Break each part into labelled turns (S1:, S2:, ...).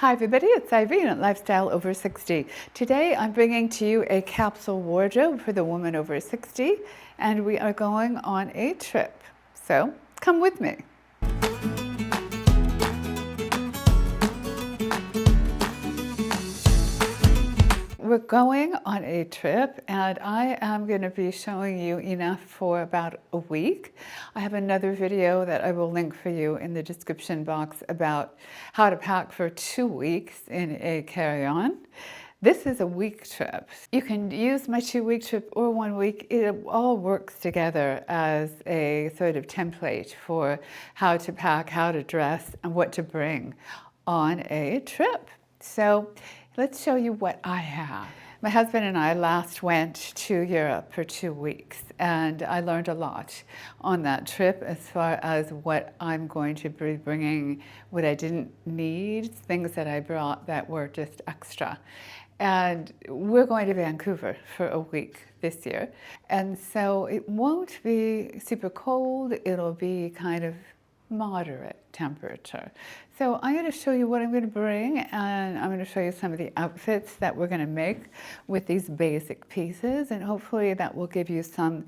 S1: Hi everybody, it's Irene at Lifestyle Over 60. Today I'm bringing to you a capsule wardrobe for the woman over 60, and we are going on a trip. So come with me. We're going on a trip and I am going to be showing you enough for about a week. I have another video that I will link for you in the description box about how to pack for 2 weeks in a carry-on. This is a week trip. You can use my 2-week trip or 1 week. It all works together as a sort of template for how to pack, how to dress, and what to bring on a trip. So let's show you what I have. My husband and I last went to Europe for 2 weeks, and I learned a lot on that trip as far as what I'm going to be bringing, what I didn't need, things that I brought that were just extra. And we're going to Vancouver for a week this year. And so it won't be super cold, it'll be kind of moderate temperature. So I'm going to show you what I'm going to bring, and I'm going to show you some of the outfits that we're going to make with these basic pieces, and hopefully that will give you some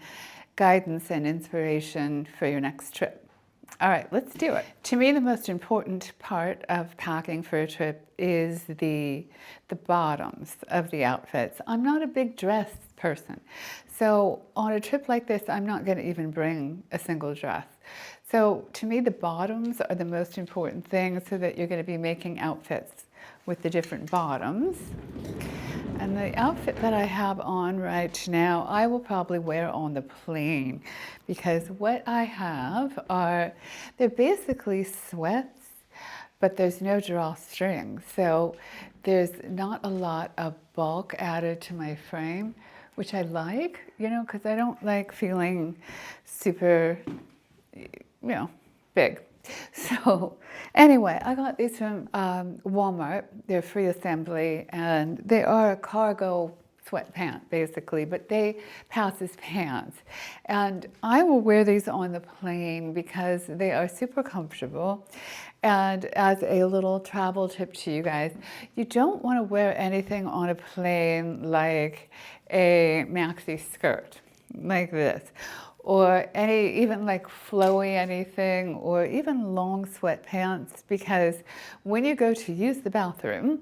S1: guidance and inspiration for your next trip. All right, let's do it. To me, the most important part of packing for a trip is the bottoms of the outfits. I'm not a big dress person. So on a trip like this, I'm not going to even bring a single dress. So to me, the bottoms are the most important thing, so that you're going to be making outfits with the different bottoms. And the outfit that I have on right now, I will probably wear on the plane, because what I have are, they're basically sweats, but there's no drawstring. So there's not a lot of bulk added to my frame, which I like, because I don't like feeling super, big. So anyway, I got these from Walmart. They're free assembly, and they are a cargo sweatpant basically, but they pass as pants. And I will wear these on the plane because they are super comfortable. And as a little travel tip to you guys, you don't want to wear anything on a plane like a maxi skirt like this, or even like flowy anything, or even long sweatpants, because when you go to use the bathroom,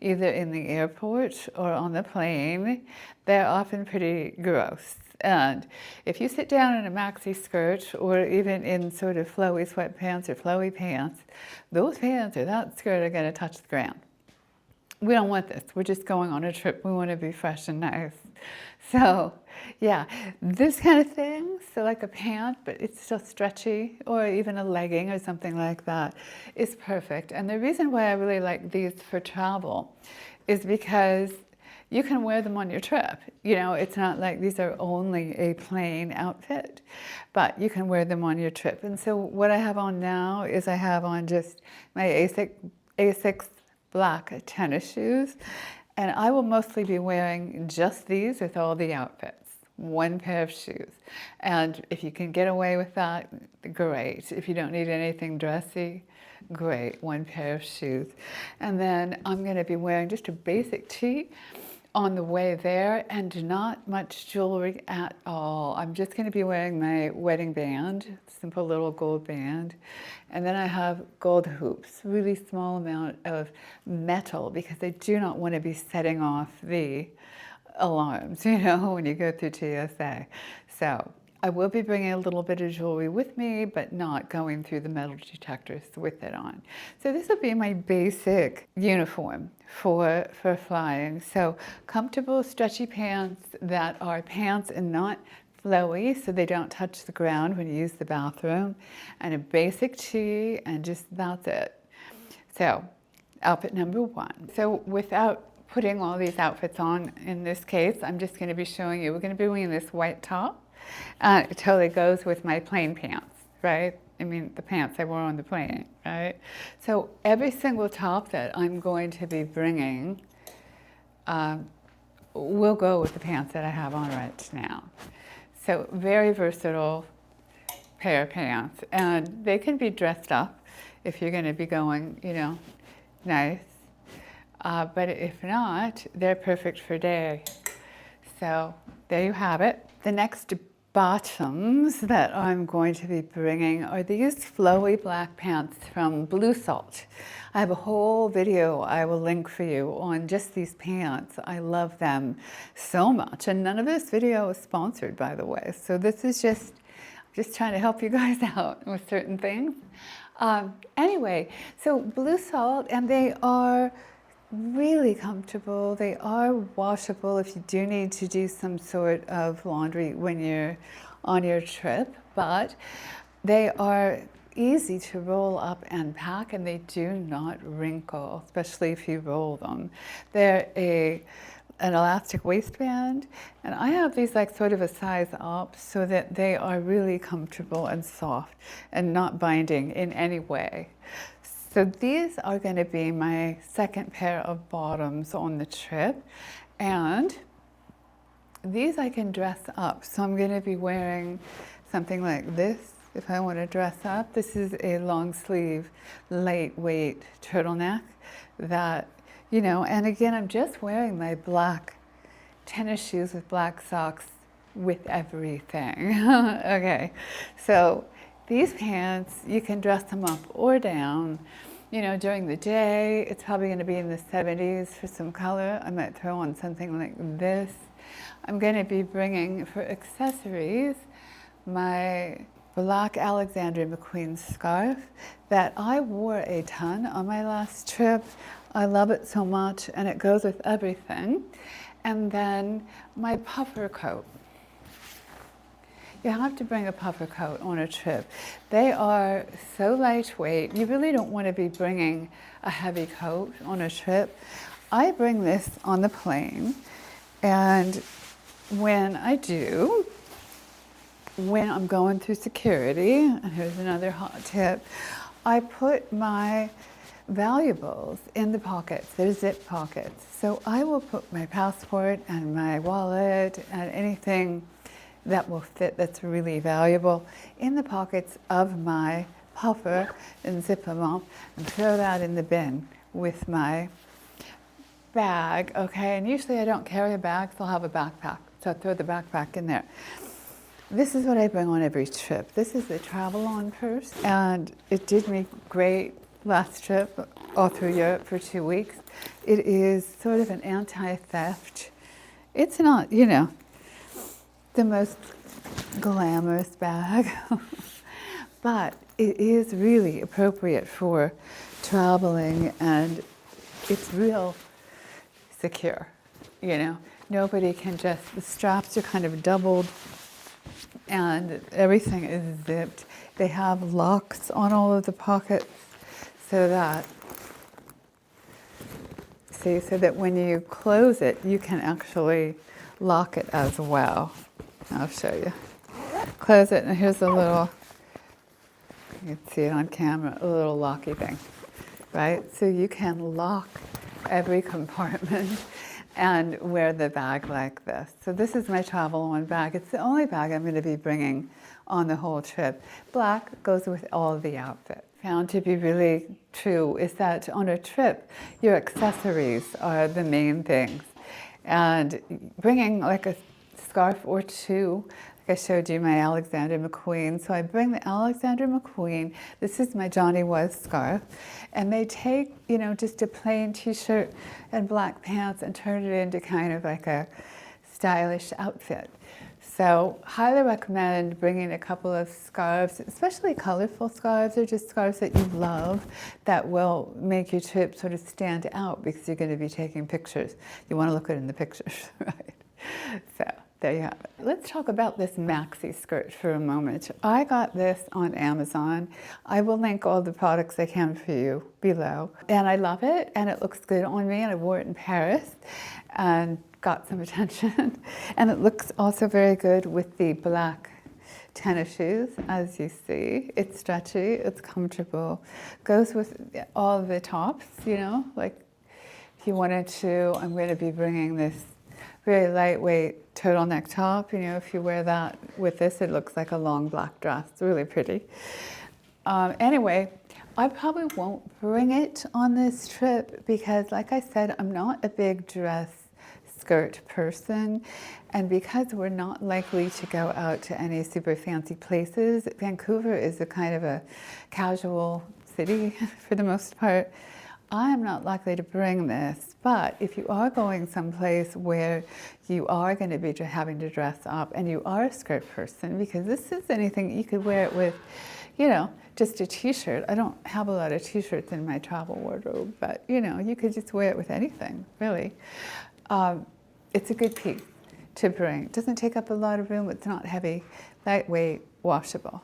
S1: either in the airport or on the plane, they're often pretty gross. And if you sit down in a maxi skirt, or even in sort of flowy sweatpants or flowy pants, those pants or that skirt are going to touch the ground. We don't want this. We're just going on a trip. We want to be fresh and nice. So yeah, this kind of thing, so like a pant, but it's still stretchy, or even a legging or something like that, is perfect. And the reason why I really like these for travel is because you can wear them on your trip. It's not like these are only a plain outfit, but you can wear them on your trip. And so what I have on now is I have on just my Asics black tennis shoes, and I will mostly be wearing just these with all the outfits, one pair of shoes. And if you can get away with that, great. If you don't need anything dressy, great, one pair of shoes. And then I'm going to be wearing just a basic tee on the way there, and not much jewelry at all. I'm just going to be wearing my wedding band, simple little gold band, and then I have gold hoops, really small amount of metal, because I do not want to be setting off the alarms, when you go through TSA. So I will be bringing a little bit of jewelry with me, but not going through the metal detectors with it on. So this will be my basic uniform for flying. So comfortable, stretchy pants that are pants and not flowy, so they don't touch the ground when you use the bathroom, and a basic tee, and just that's it. So outfit number 1. So without putting all these outfits on, in this case, I'm just going to be showing you, we're going to be wearing this white top. It totally goes with my plain pants, right? I mean, the pants I wore on the plane, right? So every single top that I'm going to be bringing will go with the pants that I have on right now. So very versatile pair of pants, and they can be dressed up if you're going to be going, nice. But if not, they're perfect for day. So there you have it. The next bottoms that I'm going to be bringing are these flowy black pants from Blue Salt. I have a whole video I will link for you on just these pants. I love them so much, and none of this video is sponsored, by the way. So this is just trying to help you guys out with certain things. Anyway, so Blue Salt, and they are really comfortable. They are washable if you do need to do some sort of laundry when you're on your trip, but they are easy to roll up and pack, and they do not wrinkle, especially if you roll them. They're an elastic waistband, and I have these like sort of a size up so that they are really comfortable and soft and not binding in any way. So these are going to be my second pair of bottoms on the trip, and these I can dress up. So I'm going to be wearing something like this if I want to dress up. This is a long sleeve, lightweight turtleneck that, you know, and again, I'm just wearing my black tennis shoes with black socks with everything. Okay, so these pants, you can dress them up or down. You know, during the day, it's probably going to be in the 70s for some color. I might throw on something like this. I'm going to be bringing, for accessories, my black Alexander McQueen scarf that I wore a ton on my last trip. I love it so much, and it goes with everything. And then my puffer coat. You have to bring a puffer coat on a trip. They are so lightweight. You really don't want to be bringing a heavy coat on a trip. I bring this on the plane, and when I do, when I'm going through security, and here's another hot tip, I put my valuables in the pockets. They're zip pockets. So I will put my passport and my wallet and anything that will fit that's really valuable in the pockets of my puffer and zip them up and throw that in the bin with my bag, okay? And usually I don't carry a bag, so I'll have a backpack. So I throw the backpack in there. This is what I bring on every trip. This is the travel-on purse, and it did me great last trip all through Europe for 2 weeks. It is sort of an anti-theft. It's not, you know, the most glamorous bag, but it is really appropriate for traveling, and it's real secure, you know. Nobody can just, the straps are kind of doubled and everything is zipped. They have locks on all of the pockets so that, see, so that when you close it, you can actually lock it as well. I'll show you. Close it, and here's a little, you can see it on camera, a little locky thing, right? So you can lock every compartment and wear the bag like this. So this is my travel-on bag. It's the only bag I'm going to be bringing on the whole trip. Black goes with all of the outfit. Found to be really true is that on a trip, your accessories are the main things. And bringing like a scarf or two, like I showed you my Alexander McQueen. So I bring the Alexander McQueen. This is my Johnny Was scarf. And they take, you know, just a plain t-shirt and black pants and turn it into kind of like a stylish outfit. So highly recommend bringing a couple of scarves, especially colorful scarves or just scarves that you love that will make your trip sort of stand out because you're going to be taking pictures. You want to look good in the pictures, right? So there you have it. Let's talk about this maxi skirt for a moment. I got this on Amazon. I will link all the products I can for you below. And I love it, and it looks good on me, and I wore it in Paris and got some attention. And it looks also very good with the black tennis shoes, as you see. It's stretchy, it's comfortable. Goes with all the tops, you know, like if you wanted to, I'm going to be bringing this very lightweight turtleneck top. You know, if you wear that with this, it looks like a long black dress. It's really pretty. Anyway, I probably won't bring it on this trip because, like I said, I'm not a big dress skirt person, and because we're not likely to go out to any super fancy places, Vancouver is a kind of a casual city for the most part. I'm not likely to bring this, but if you are going someplace where you are going to be having to dress up and you are a skirt person, because this is anything, you could wear it with, you know, just a t-shirt. I don't have a lot of t-shirts in my travel wardrobe, but you know, you could just wear it with anything, really. It's a good piece to bring. It doesn't take up a lot of room. It's not heavy, lightweight, washable.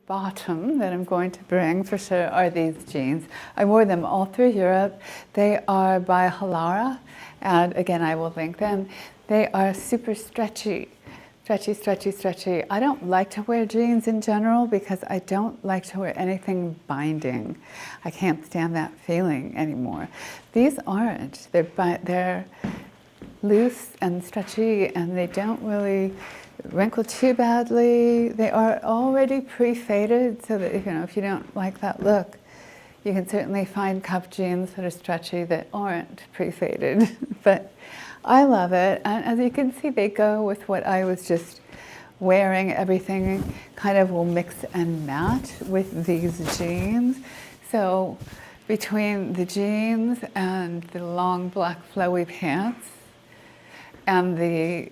S1: Bottom that I'm going to bring for sure are these jeans. I wore them all through Europe. They are by Halara, and again, I will link them. They are super stretchy. Stretchy, stretchy, stretchy. I don't like to wear jeans in general because I don't like to wear anything binding. I can't stand that feeling anymore. These aren't. They're loose and stretchy, and they don't really wrinkle too badly. They are already pre-faded, so that if you don't like that look, you can certainly find cuff jeans that are stretchy that aren't pre-faded. But I love it, and as you can see, they go with what I was just wearing. Everything kind of will mix and match with these jeans. So between the jeans and the long black flowy pants and the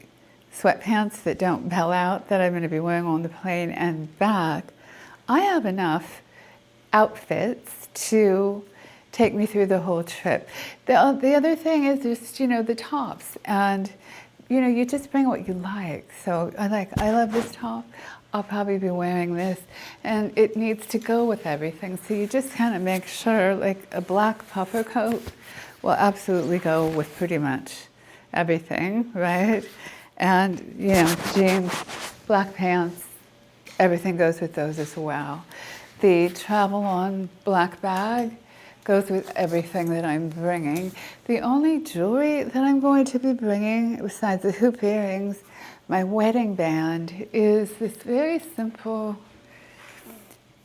S1: sweatpants that don't bell out that I'm going to be wearing on the plane and back, I have enough outfits to take me through the whole trip. The other thing is just, the tops, and you just bring what you like. So I love this top. I'll probably be wearing this, and it needs to go with everything. So you just kind of make sure, like a black puffer coat will absolutely go with pretty much everything, right? And jeans, black pants, everything goes with those as well. The travel on black bag goes with everything that I'm bringing. The only jewelry that I'm going to be bringing, besides the hoop earrings, my wedding band, is this very simple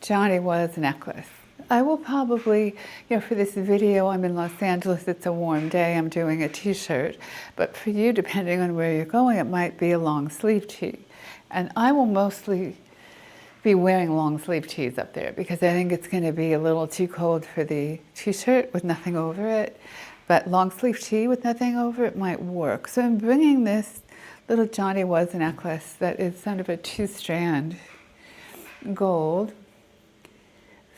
S1: Johnny Was necklace. I will probably, for this video, I'm in Los Angeles, it's a warm day, I'm doing a t-shirt, but for you, depending on where you're going, it might be a long sleeve tee. And I will mostly be wearing long sleeve tees up there because I think it's going to be a little too cold for the t-shirt with nothing over it, but long sleeve tee with nothing over it might work. So I'm bringing this little Johnny Was necklace that is sort of a 2-strand gold.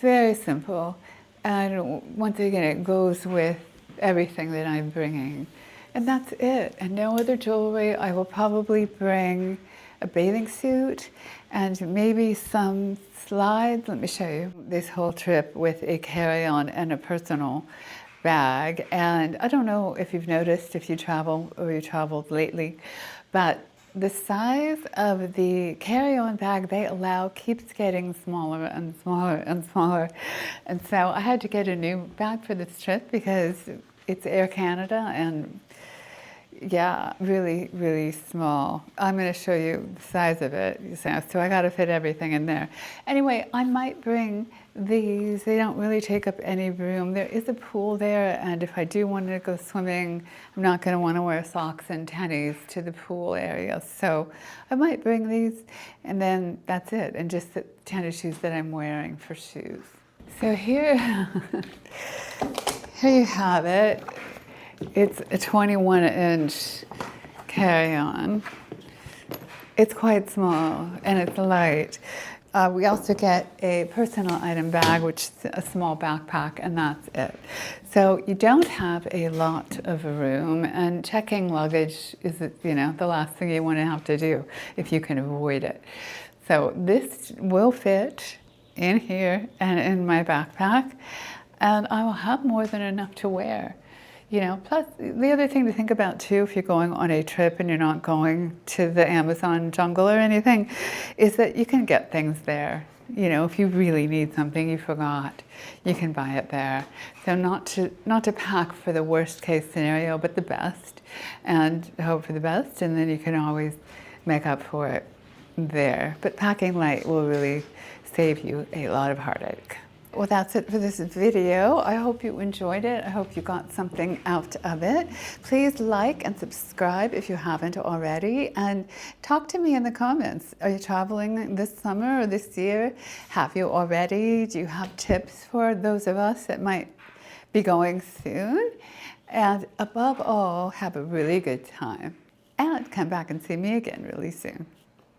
S1: Very simple, and once again, it goes with everything that I'm bringing. And that's it, and no other jewelry. I will probably bring a bathing suit and maybe some slides. Let me show you this whole trip with a carry-on and a personal bag. And I don't know if you've noticed if you travel or you traveled lately, but the size of the carry-on bag they allow keeps getting smaller and smaller and smaller. And so I had to get a new bag for this trip because it's Air Canada and yeah, really, really small. I'm going to show you the size of it. So I got to fit everything in there. Anyway, I might bring these. They don't really take up any room. There is a pool there, and if I do want to go swimming, I'm not going to want to wear socks and tennies to the pool area. So I might bring these, and then that's it, and just the tennis shoes that I'm wearing for shoes. So here, here you have it. It's a 21-inch carry-on. It's quite small and it's light. We also get a personal item bag, which is a small backpack, and that's it. So you don't have a lot of room, and checking luggage is, the last thing you want to have to do if you can avoid it. So this will fit in here and in my backpack, and I will have more than enough to wear. Plus the other thing to think about too, if you're going on a trip and you're not going to the Amazon jungle or anything, is that you can get things there. If you really need something you forgot, you can buy it there. So not to pack for the worst case scenario, but the best, and hope for the best, and then you can always make up for it there. But packing light will really save you a lot of heartache. Well, that's it for this video. I hope you enjoyed it. I hope you got something out of it. Please like and subscribe if you haven't already, and talk to me in the comments. Are you traveling this summer or this year? Have you already? Do you have tips for those of us that might be going soon? And above all, have a really good time. And come back and see me again really soon.